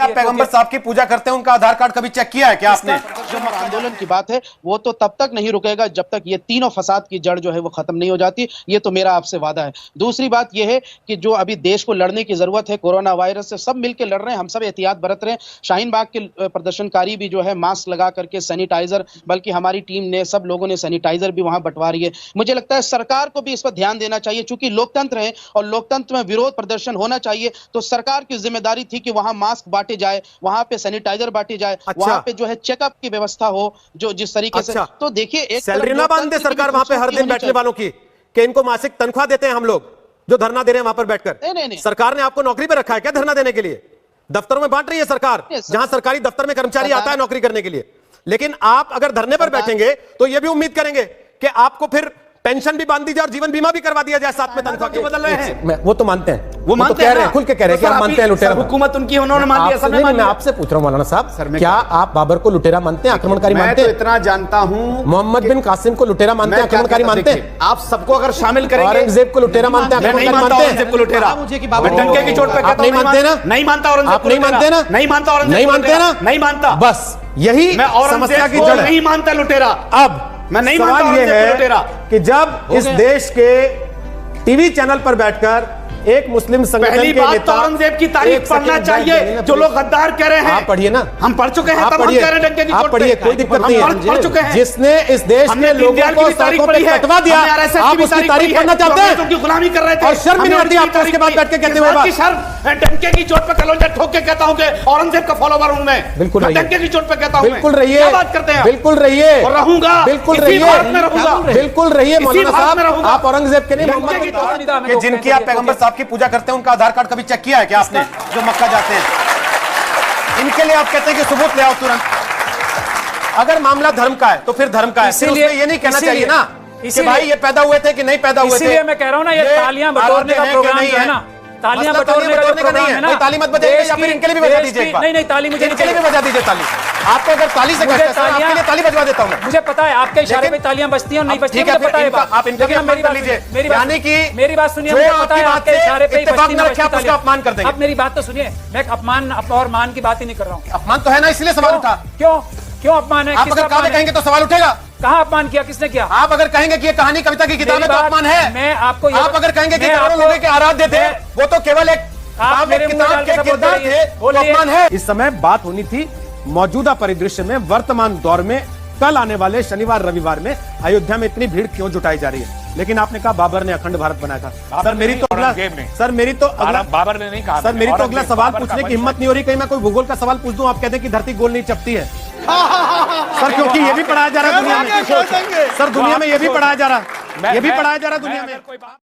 आप पैगंबर साहब की पूजा करते हैं, उनका आधार कार्ड कभी चेक किया है क्या आपने? जो आंदोलन की बात है वो तो तब तक नहीं रुकेगा जब तक ये तीनों फसाद की जड़ जो है वो खत्म नहीं हो जाती। ये तो मेरा आपसे वादा है। दूसरी बात ये है कि जो अभी देश को लड़ने की जरूरत है कोरोना वायरस से, सब मिलकर लड़ रहे हैं, हम सब एहतियात बरत रहे हैं। शाहीन बाग के प्रदर्शनकारी भी जो है मास्क लगा करके, सैनिटाइजर, बल्कि हमारी टीम ने, सब लोगों ने सैनिटाइजर भी वहां बंटवा रही है। मुझे लगता है सरकार को भी इस पर ध्यान देना चाहिए, चूंकि लोकतंत्र है और लोकतंत्र में विरोध प्रदर्शन होना चाहिए। तो सरकार की जिम्मेदारी थी कि वहां मास्क बांटे जाए, वहां पे सैनिटाइजर बांटे जाए, वहां पे जो है चेकअप की व्यवस्था हो, जो जिस तरीके से। तो देखिए, एक सैलरी ना बांध दे सरकार वहां पे हर दिन बैठने वालों की, कि इनको मासिक तनख्वाह देते हैं हम लोग जो धरना दे रहे हैं वहां पर बैठकर। नहीं। सरकार ने आपको नौकरी पे रखा है क्या धरना देने के लिए? दफ्तरों में बांट रही है सरकार, जहां सरकारी दफ्तर में कर्मचारी आता है नौकरी करने के लिए। लेकिन आप अगर धरने पर बैठेंगे तो यह भी उम्मीद करेंगे कि आपको फिर पेंशन भी बांध दी जाए और जीवन बीमा भी करवा दिया जाए साथ में। तनख्वाह क्यों बदल रहे हैं? वो तो मानते हैं, वो मानते कह रहे हैं, खुल के कह रहे हैं कि हम मानते हैं लुटेरा। हुकूमत उनकी, उन्होंने मान लिया। मैं आपसे पूछ रहा हूं मौलाना साहब, क्या आप बाबर को लुटेरा मानते हैं, आक्रमणकारी मानते हैं? मैं तो इतना जानता हूं, मोहम्मद बिन कासिम को लुटेरा मानते हैं, आक्रमणकारी मानते हैं? आप सबको अगर शामिल करेंगे, औरंगजेब को लुटेरा मानते हैं, आक्रमणकारी मानते हैं? औरंगजेब को लुटेरा डंके की चोट पे आप नहीं मानते ना? नहीं मानता औरंगजेब, आप नहीं मानते ना? नहीं मानता औरंगजेब, नहीं मानते ना? नहीं मानता। बस यही समस्या की जड़ है। नहीं मानता लुटेरा। अब मैं नहीं सवाल मानता यह है कि जब इस गया। देश के टीवी चैनल पर बैठकर एक मुस्लिम संगठन पहली के बात नेता, तो औरंगजेब की तारीफ पढ़ना चाहिए, जो लोग गद्दार कह रहे हैं। आप पढ़िए ना, हम पढ़ चुके हैं, आप तब हम पढ़िए, कह रहे हैं डंके की आप चोट पे। पढ़िए, कोई दिक्कत नहीं है। पढ़ चुके हैं। जिसने इस देश के लोगों को सड़कों पे कटवा दिया, आप उसकी तारीफ करना चाहते हैं? उनकी गुलामी कर रहे थे और शर्म नहीं आती आपको उसके बाद बैठ के कहते हुए बात? शर्म, डंके की चोट पे कलौंजा ठोक के कहता हूं कि औरंगजेब का फॉलोवर हूं मैं। बिल्कुल रहिए, डंके की चोट पे कहता हूं। बिल्कुल रहिए, क्या बात करते हैं? बिल्कुल रहिए और रहूंगा, बिल्कुल इसी रहिए, भारत में रहूंगा, बिल्कुल रहिए मौलाना साहब। आप औरंगजेब के नहीं, मोहम्मद कि जिनकी आप पैगंबर साहब की पूजा करते हैं उनका आधार कार्ड कभी चेक किया है क्या आपने, जो मक्का जाते हैं? इनके लिए आप कहते हैं कि सबूत ले आओ तुरंत। अगर मामला धर्म का है तो फिर धर्म का है, फिर उसमें ये नहीं कहना चाहिए ना कि भाई ये पैदा हुए थे कि नहीं पैदा हुए थे। इसीलिए मैं कह रहा हूं ना, ये तालियां बटोरने का प्रोग्राम जो है ना, तालियां बटोरने का प्रोग्राम है ना, ताली मत बजाइए या फिर इनके लिए भी बजा दीजिए। नहीं, ताली मुझे इनके लिए भी बजा दीजिए ताली। आपको अगर ताली से कहते हैं, आपके लिए ताली बजवा देता हूं मैं। मुझे पता है आपके इशारे पे तालियां बजती हैं और नहीं बजती, मुझे पता है। आप इनका भी अपमान कर लीजिए, यानी कि मेरी बात सुनिए, मुझे पता है आपके इशारे पे इत्तेफाक न रखे आप उसका अपमान कर देंगे। आप मेरी बात तो सुनिए, मैं अपमान और मान की बात ही नहीं कर रहा हूँ। अपमान तो है ना, इसलिए सवाल उठा। क्यों अपमान है? आप अगर कहां कहेंगे तो सवाल उठेगा। कहाँ अपमान किया, किसने किया? आप अगर कहेंगे कि ये कहानी कविता की किताब है तो अपमान है। मैं आपको आप अगर कहेंगे कि करोड़ों लोगों के आराध्य थे, वो तो केवल एक आप मेरे किताब के किरदार थे, तो अपमान है। इस समय बात होनी थी मौजूदा परिदृश्य में, वर्तमान दौर में, कल आने वाले शनिवार रविवार में अयोध्या में इतनी भीड़ क्यों जुटाई जा रही है। लेकिन आपने कहा बाबर ने अखंड भारत बनाया था। सर मेरी तो अगला बाबर ने नहीं कहा। सर मेरी तो अगला सवाल पूछने की हिम्मत नहीं हो रही, कहीं मैं कोई भूगोल का सवाल पूछ दूं, आप कहते हैं कि धरती गोल नहीं चपती है। सर क्योंकि ये भी पढ़ाया जा रहा है दुनिया में, सर दुनिया में ये भी पढ़ाया जा रहा है, ये भी पढ़ाया जा रहा है दुनिया में।